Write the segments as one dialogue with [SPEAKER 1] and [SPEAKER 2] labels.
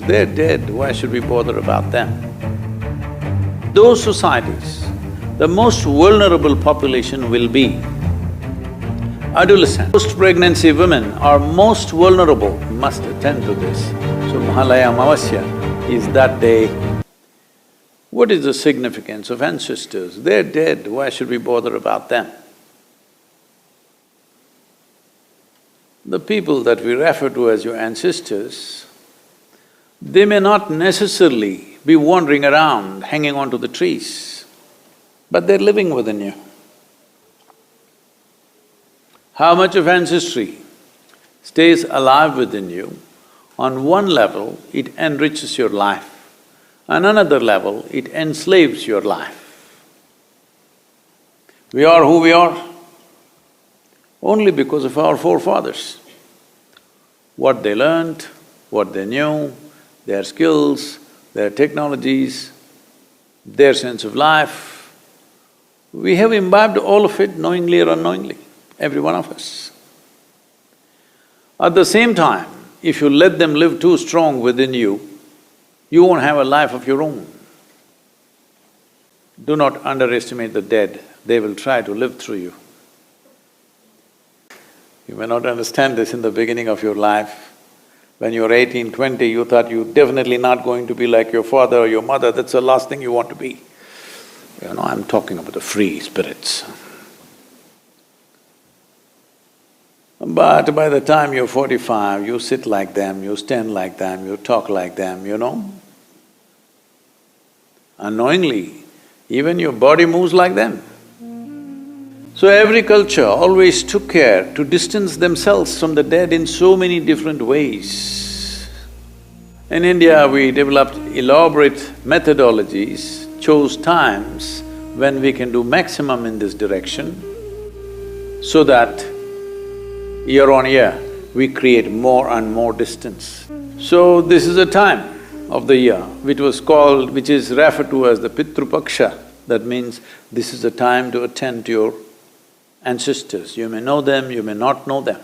[SPEAKER 1] they're dead, why should we bother about them? Those societies, the most vulnerable population will be adolescents. Post-pregnancy women are most vulnerable, must attend to this. So Mahalaya Amavasya is that day. What is the significance of ancestors? They're dead, why should we bother about them? The people that we refer to as your ancestors, they may not necessarily be wandering around, hanging on to the trees, but they're living within you. How much of ancestry stays alive within you? On one level, it enriches your life. On another level, it enslaves your life. We are who we are only because of our forefathers. What they learned, what they knew, their skills, their technologies, their sense of life, we have imbibed all of it knowingly or unknowingly, every one of us. At the same time, if you let them live too strong within you, you won't have a life of your own. Do not underestimate the dead, they will try to live through you. You may not understand this in the beginning of your life. When you were 18, 20, you thought you're definitely not going to be like your father or your mother, that's the last thing you want to be. You know, I'm talking about the free spirits. But by the time you're 45, you sit like them, you stand like them, you talk like them, you know. Unknowingly, even your body moves like them. So every culture always took care to distance themselves from the dead in so many different ways. In India, we developed elaborate methodologies, chose times when we can do maximum in this direction, so that year on year, we create more and more distance. So this is a time of the year which is referred to as the Pitra paksha. That means this is a time to attend to your ancestors. You may know them, you may not know them.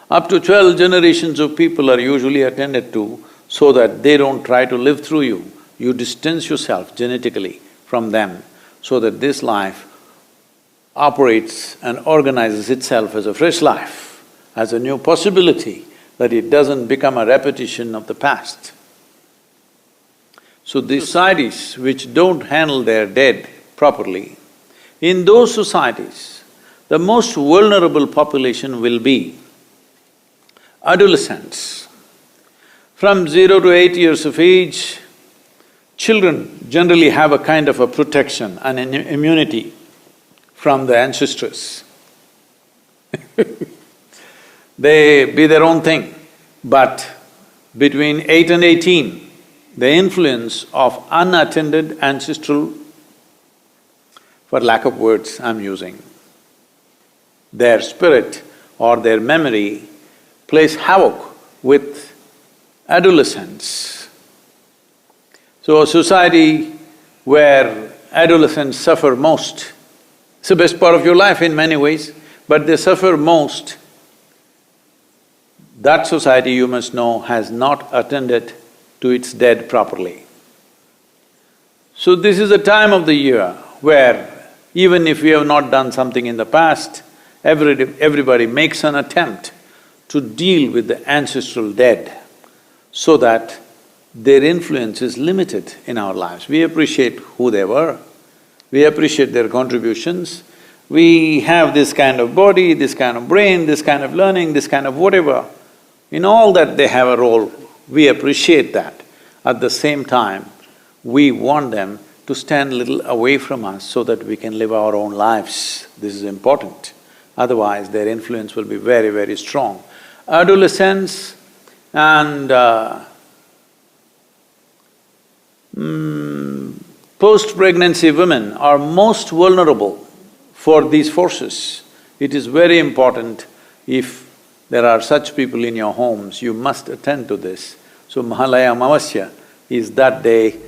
[SPEAKER 1] Up to 12 generations of people are usually attended to so that they don't try to live through you. You distance yourself genetically from them so that this life operates and organizes itself as a fresh life, as a new possibility, that it doesn't become a repetition of the past. So these societies which don't handle their dead properly, in those societies, the most vulnerable population will be adolescents. From 0 to 8 years of age, children generally have a kind of a protection and an immunity from the ancestors. They be their own thing, but between 8 and 18, the influence of unattended ancestral, for lack of words I'm using, their spirit or their memory plays havoc with adolescents. So a society where adolescents suffer most, it's the best part of your life in many ways, but they suffer most, that society, you must know, has not attended to its dead properly. So this is a time of the year where even if we have not done something in the past, everybody makes an attempt to deal with the ancestral dead so that their influence is limited in our lives. We appreciate who they were, we appreciate their contributions, we have this kind of body, this kind of brain, this kind of learning, this kind of whatever. In all that they have a role, we appreciate that. At the same time, we want them to stand a little away from us so that we can live our own lives. This is important. Otherwise, their influence will be very, very strong. Adolescents and post-pregnancy women are most vulnerable for these forces. It is very important. If there are such people in your homes, you must attend to this. So Mahalaya Amavasya is that day